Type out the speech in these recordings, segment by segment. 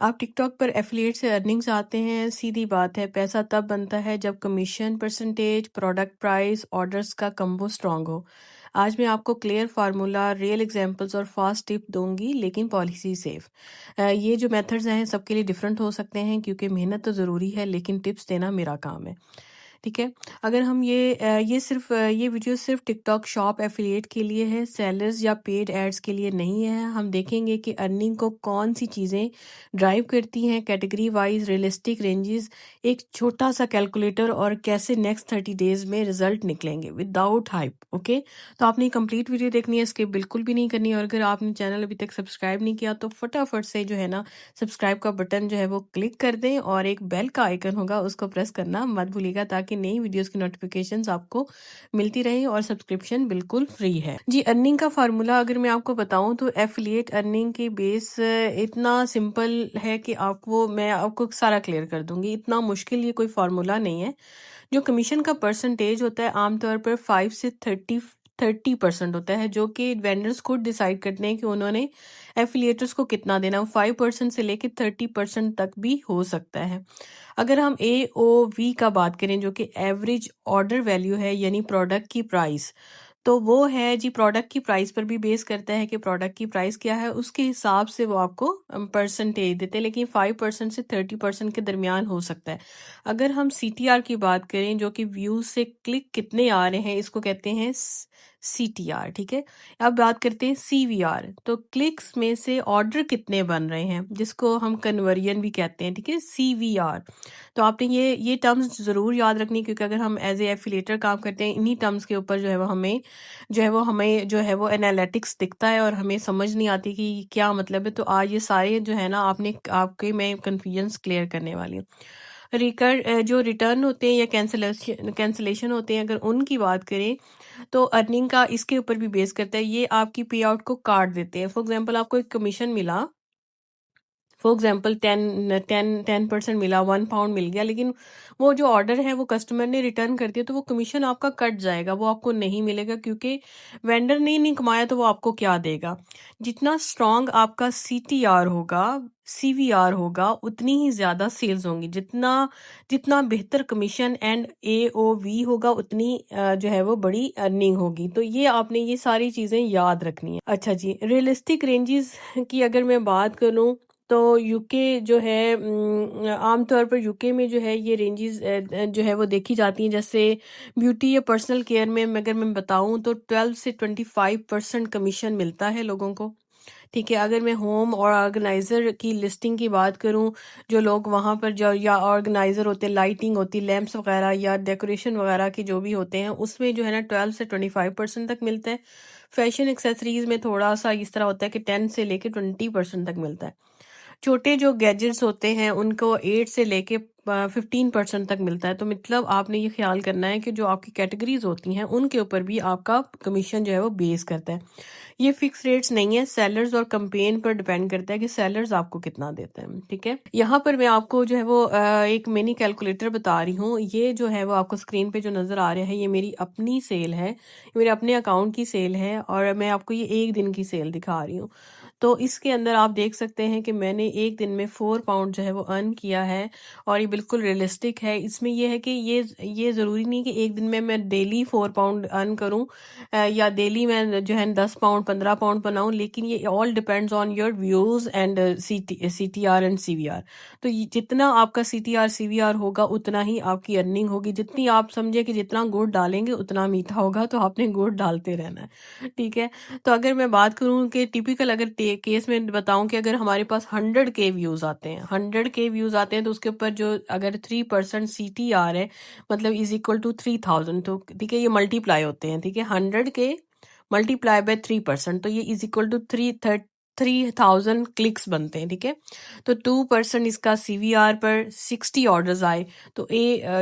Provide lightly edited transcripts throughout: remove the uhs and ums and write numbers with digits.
आप टिकटॉक पर एफिलिएट से अर्निंग्स आते हैं, सीधी बात है, पैसा तब बनता है जब commission percentage, product price, orders का कम्बो स्ट्रांग हो। आज मैं आपको क्लियर फार्मूला, रियल एग्जांपल्स और फास्ट टिप दूंगी, लेकिन पॉलिसी सेफ। ये जो मेथड्स हैं सबके लिए डिफरेंट हो सकते हैं क्योंकि मेहनत तो ज़रूरी है, लेकिन टिप्स देना मेरा काम है। ठीक है। अगर हम ये वीडियो सिर्फ टिकटॉक शॉप एफिलिएट के लिए है, सेलर्स या पेड एड्स के लिए नहीं है। हम देखेंगे कि अर्निंग को कौन सी चीज़ें ड्राइव करती हैं, कैटेगरी वाइज रियलिस्टिक रेंजेस, एक छोटा सा कैलकुलेटर, और कैसे नेक्स्ट 30 डेज में रिजल्ट निकलेंगे विदाउट हाइप। ओके, तो आपने कंप्लीट वीडियो देखनी है, स्किप बिल्कुल भी नहीं करनी है। और अगर आपने चैनल अभी तक सब्सक्राइब नहीं किया तो फटाफट से जो है ना सब्सक्राइब का बटन जो है वो क्लिक कर दें, और एक बेल का आइकन होगा उसको प्रेस करना मत भूलिएगा, ताकि नई वीडियोस की नोटिफिकेशंस आपको मिलती रहे, और सब्सक्रिप्शन बिल्कुल फ्री है जी। अर्निंग का फार्मूला अगर मैं आपको बताऊं तो एफिलिएट अर्निंग की बेस इतना सिंपल है कि मैं आपको सारा क्लियर कर दूंगी। इतना मुश्किल ये कोई फार्मूला नहीं है। जो कमीशन का परसेंटेज होता है आमतौर पर 5 से 30% होता है, जो कि वेंडर्स खुद डिसाइड करते हैं कि उन्होंने एफिलिएटर्स को कितना देना। 5% से लेकर 30% तक भी हो सकता है। अगर हम AOV का बात करें, जो कि एवरेज ऑर्डर वैल्यू है, यानी प्रोडक्ट की प्राइस, तो वो है जी, प्रोडक्ट की प्राइस पर भी बेस करता है कि प्रोडक्ट की प्राइस क्या है, उसके हिसाब से वो आपको परसेंटेज देते हैं, लेकिन 5% से 30% के दरमियान हो सकता है। अगर हम CTR की बात करें, जो कि व्यूज से क्लिक कितने आ रहे हैं, इसको कहते हैं CTR। ठीक है। अब बात करते हैं CVR, तो क्लिक्स में से ऑर्डर कितने बन रहे हैं, जिसको हम कन्वर्जन भी कहते हैं। ठीक है, CVR। तो आपने ये टर्म्स ज़रूर याद रखनी, क्योंकि अगर हम एज ए एफिलेटर काम करते हैं, इन्हीं टर्म्स के ऊपर जो है वो एनालिटिक्स दिखता है, और हमें समझ नहीं आती कि क्या मतलब है। तो आज ये सारे जो है ना आपके मैं कन्फ्यूजन्स क्लियर करने वाली हूँ। जो रिटर्न होते हैं या कैंसलेशन होते हैं, अगर उनकी बात करें, तो अर्निंग का इसके ऊपर भी बेस करता है। ये आपकी पे आउट को काट देते हैं। फॉर एग्जाम्पल, आपको एक कमीशन मिला, फॉर एग्जाम्पल 10% मिला, £1 मिल गया, लेकिन वो जो ऑर्डर है वो कस्टमर ने रिटर्न कर दिया, तो वो कमीशन आपका कट जाएगा, वो आपको नहीं मिलेगा, क्योंकि वेंडर ने नहीं कमाया तो वो आपको क्या देगा। जितना स्ट्रांग आपका CTR होगा, CVR होगा, उतनी ही ज्यादा सेल्स होंगी। जितना जितना बेहतर कमीशन एंड AOV होगा, उतनी जो है वो बड़ी अर्निंग होगी। तो ये आपने ये सारी चीजें याद रखनी है। अच्छा जी, रियलिस्टिक रेंजेस की अगर मैं बात करूं, तो यूके जो है, आमतौर पर यूके में जो है ये रेंजेस जो है वो देखी जाती हैं। जैसे ब्यूटी या पर्सनल केयर में अगर मैं बताऊं, तो 12 से 25% कमीशन मिलता है लोगों को। ठीक है। अगर मैं होम और ऑर्गेनाइजर की लिस्टिंग की बात करूं, जो लोग वहां पर जो या ऑर्गेनाइजर होते हैं, लाइटिंग होती, लैंप्स वगैरह या डेकोरेशन वगैरह की जो भी होते हैं, उसमें जो है ना 12 से 25% तक मिलता है। फैशन एक्सेसरीज में थोड़ा सा इस तरह होता है कि 10 से लेके 20% तक मिलता है। छोटे जो गैजेट्स होते हैं उनको 8 से लेके 15% तक मिलता है। तो मतलब आपने ये ख्याल करना है कि जो आपकी कैटेगरीज होती हैं उनके ऊपर भी आपका कमीशन जो है वो बेस करता है। ये फिक्स रेट्स नहीं है, सेलर्स और कंपेन पर डिपेंड करता है कि सेलर्स आपको कितना देते हैं। ठीक है। यहाँ पर मैं आपको जो है वो एक मिनी कैलकुलेटर बता रही हूँ। ये जो है वो आपको स्क्रीन पे जो नजर आ रहा है, ये मेरी अपनी सेल है, ये मेरे अपने अकाउंट की सेल है, और मैं आपको ये एक दिन की सेल दिखा रही हूँ। तो इसके अंदर आप देख सकते हैं कि मैंने एक दिन में £4 जो है वो अर्न किया है, और ये बिल्कुल रियलिस्टिक है। इसमें ये है कि ये ज़रूरी नहीं कि एक दिन में मैं डेली £4 अर्न करूं, या डेली मैं जो है £10 £15 बनाऊं, लेकिन ये all depends on your views and CTR and CVR। तो जितना आपका CTR CVR होगा, उतना ही आपकी अर्निंग होगी। जितनी आप समझे कि जितना गुड़ डालेंगे उतना मीठा होगा, तो आपने गुड़ डालते रहना है। ठीक है। तो अगर मैं बात करूं कि टिपिकल अगर केस में बताऊं कि अगर हमारे पास 100K व्यूज आते हैं, 100K व्यूज आते हैं, तो उसके ऊपर जो अगर 3% CTR है, मतलब इज इक्वल टू 3000। तो ठीक है, ये मल्टीप्लाई होते हैं। ठीक है, 100K मल्टीप्लाई बाय 3%, तो ये इज इक्वल टू 3000 क्लिक्स बनते हैं। ठीक है। तो 2% इसका CVR पर 60 ऑर्डर्स आए, तो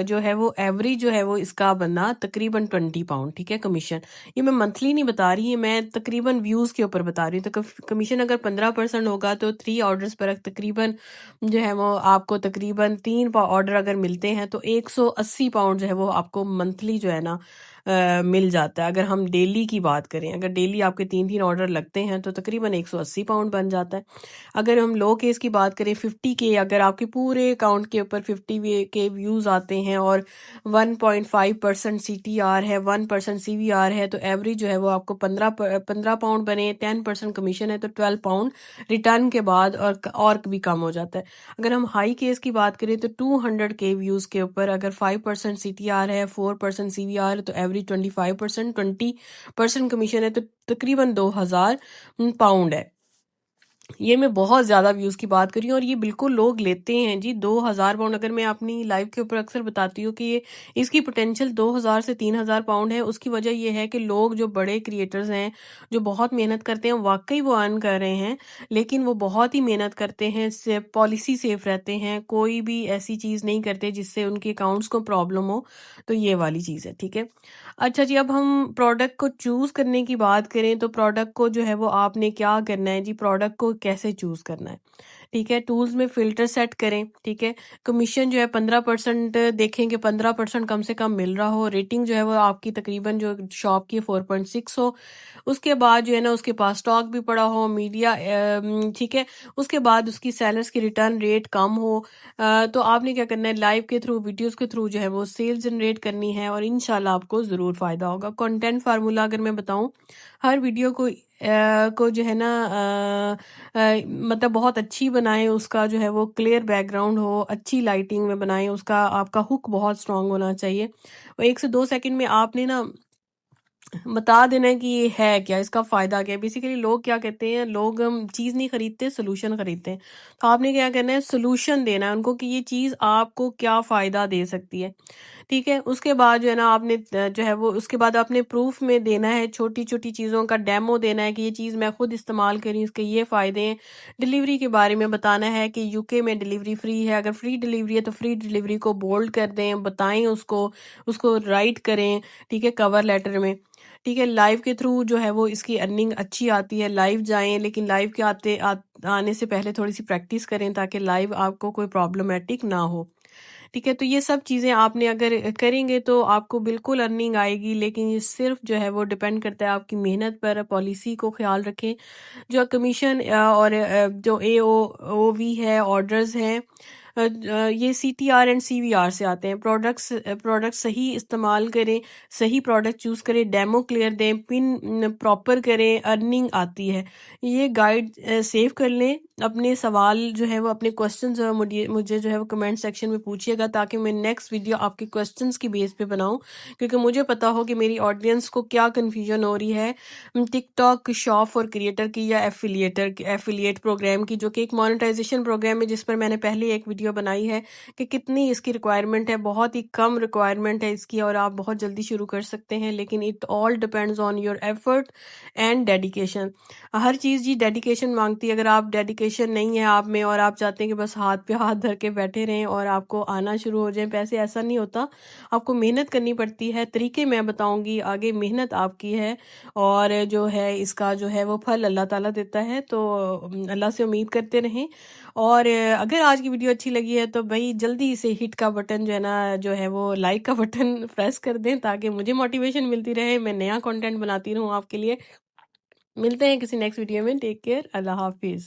जो है वो एवरेज जो है वो इसका बनना तकरीबन £20। ठीक है, कमीशन। ये मैं मंथली नहीं बता रही, मैं तकरीबन व्यूज के ऊपर बता रही हूँ। तो कमीशन अगर 15% होगा, तो 3 ऑर्डर्स पर तकरीबन जो है वो आपको तकरीबन 3 ऑर्डर अगर मिलते हैं, तो £180 जो है वो आपको मंथली जो है ना मिल जाता है। अगर हम डेली की बात करें, अगर डेली आपके 3-3 ऑर्डर लगते हैं तो तकरीबन 180 पाउंड बन जाता है। अगर हम लो केस की बात करें 50 के, अगर आपके पूरे अकाउंट के ऊपर 50 के व्यूज़ आते हैं और 1.5% सीटीआर है, 1% सीवीआर है, तो एवरेज जो है वो आपको 15 पाउंड बने, 10% कमीशन है तो 12 पाउंड रिटर्न के बाद और भी कम हो जाता है। अगर हम हाई केस की बात करें तो 200 के व्यूज़ के ऊपर अगर 5% सीटीआर है, 4% सीवीआर है तो एवरेज 25%, 20% कमीशन है तो तकरीबन 2000 पाउंड है। ये मैं बहुत ज़्यादा व्यूज़ की बात कर रही हूँ और ये बिल्कुल लोग लेते हैं जी। 2000 पाउंड, अगर मैं अपनी लाइव के ऊपर अक्सर बताती हूँ कि ये इसकी पोटेंशियल 2000 से 3000 पाउंड है। उसकी वजह ये है कि लोग जो बड़े क्रिएटर्स हैं, जो बहुत मेहनत करते हैं, वाक़ई वो अर्न कर रहे हैं, लेकिन वो बहुत ही मेहनत करते हैं, से पॉलिसी सेफ रहते हैं, कोई भी ऐसी चीज़ नहीं करते जिससे उनके अकाउंट्स को प्रॉब्लम हो। तो ये वाली चीज़ है, ठीक है? अच्छा जी, अब हम प्रोडक्ट को चूज़ करने की बात करें तो प्रोडक्ट को जो है वो आपने क्या करना है जी, प्रोडक्ट को कैसे चूज़ करना है, ठीक है? टूल्स में फ़िल्टर सेट करें, ठीक है? कमीशन जो है 15% देखें कि 15% कम से कम मिल रहा हो। रेटिंग जो है वो आपकी तकरीबन जो शॉप की 4.6 हो। उसके बाद जो है ना उसके पास स्टॉक भी पड़ा हो, मीडिया ठीक है? उसके बाद उसकी सेलर्स की रिटर्न रेट कम हो। तो आपने क्या करना है, लाइव के थ्रू, वीडियोज़ के थ्रू जो है वो सेल्स जनरेट करनी है और इंशाल्लाह आपको ज़रूर फ़ायदा होगा। कंटेंट फ़ार्मूला अगर मैं बताऊँ, हर वीडियो को जो है ना मतलब बहुत अच्छी बनाएँ, उसका जो है वो क्लियर बैकग्राउंड हो, अच्छी लाइटिंग में बनाएँ, उसका आपका हुक बहुत स्ट्रॉन्ग होना चाहिए। और 1 से 2 सेकंड में आपने ना बता देना है कि ये है क्या, इसका फ़ायदा क्या है। बेसिकली लोग क्या कहते हैं, लोग चीज़ नहीं खरीदते, सॉल्यूशन खरीदते हैं। तो आपने क्या करना है, सॉल्यूशन देना है उनको कि ये चीज़ आपको क्या फ़ायदा दे सकती है। ठीक है? उसके बाद जो है ना आपने जो है वो उसके बाद आपने प्रूफ़ में देना है, छोटी-छोटी चीज़ों का डेमो देना है कि ये चीज़ मैं खुद इस्तेमाल करी, इसके ये फ़ायदे हैं। डिलीवरी के बारे में बताना है कि यूके में डिलीवरी फ्री है, अगर फ्री डिलीवरी है तो फ्री डिलीवरी को बोल्ड कर दें, बताएँ उसको राइट करें, ठीक है? कवर लेटर में। ठीक है? लाइव के थ्रू जो है वो इसकी अर्निंग अच्छी आती है, लाइव जाएँ, लेकिन लाइव के आने से पहले थोड़ी-सी प्रैक्टिस करें ताकि लाइव आपको कोई प्रॉब्लमैटिक ना हो। ठीक है? तो ये सब चीज़ें आपने अगर करेंगे तो आपको बिल्कुल अर्निंग आएगी, लेकिन ये सिर्फ़ जो है वो डिपेंड करता है आपकी मेहनत पर। पॉलिसी को ख़्याल रखें। जो कमीशन और जो एओवी है, ऑर्डर्स हैं, ये सीटीआर एंड सीवीआर से आते हैं। प्रोडक्ट सही इस्तेमाल करें, सही प्रोडक्ट चूज़ करें, डेमो क्लियर दें, पिन प्रॉपर करें, अर्निंग आती है। ये गाइड सेव कर लें। अपने सवाल जो है वो, अपने क्वेश्चन जो है मुझे मुझे जो है वो कमेंट सेक्शन में पूछिएगा ताकि मैं नेक्स्ट वीडियो आपके क्वेश्चंस की बेस पे बनाऊँ, क्योंकि मुझे पता हो कि मेरी ऑडियंस को क्या कन्फ्यूजन हो रही है टिकटॉक शॉप फॉर क्रिएटर की या एफिलिएट प्रोग्राम की, जो कि एक मोनेटाइजेशन प्रोग्राम है जिस पर मैंने पहले एक वीडियो बनाई है कि कितनी इसकी रिक्वायरमेंट है। बहुत ही कम रिक्वायरमेंट है इसकी और आप बहुत जल्दी शुरू कर सकते हैं, लेकिन it all depends on your effort and dedication. हर चीज़ जी डेडिकेशन मांगती है। अगर आप डेडिकेशन नहीं है आप में और आप चाहते हैं कि बस हाथ पे हाथ धर के बैठे रहें और आपको आना शुरू हो जाए पैसे, ऐसा नहीं होता। आपको मेहनत करनी पड़ती है। तरीके मैं बताऊंगी आगे, मेहनत आपकी है और जो है इसका जो है वो फल अल्लाह ताला देता है। तो अल्लाह से उम्मीद करते रहें। और अगर आज की वीडियो अच्छी लगी है तो भाई जल्दी से हिट का बटन जो है ना, जो है वो लाइक का बटन प्रेस कर दें ताकि मुझे मोटिवेशन मिलती रहे, मैं नया कंटेंट बनाती रहूँ आपके लिए। मिलते हैं किसी नेक्स्ट वीडियो में। टेक केयर, अल्लाह हाफिज़।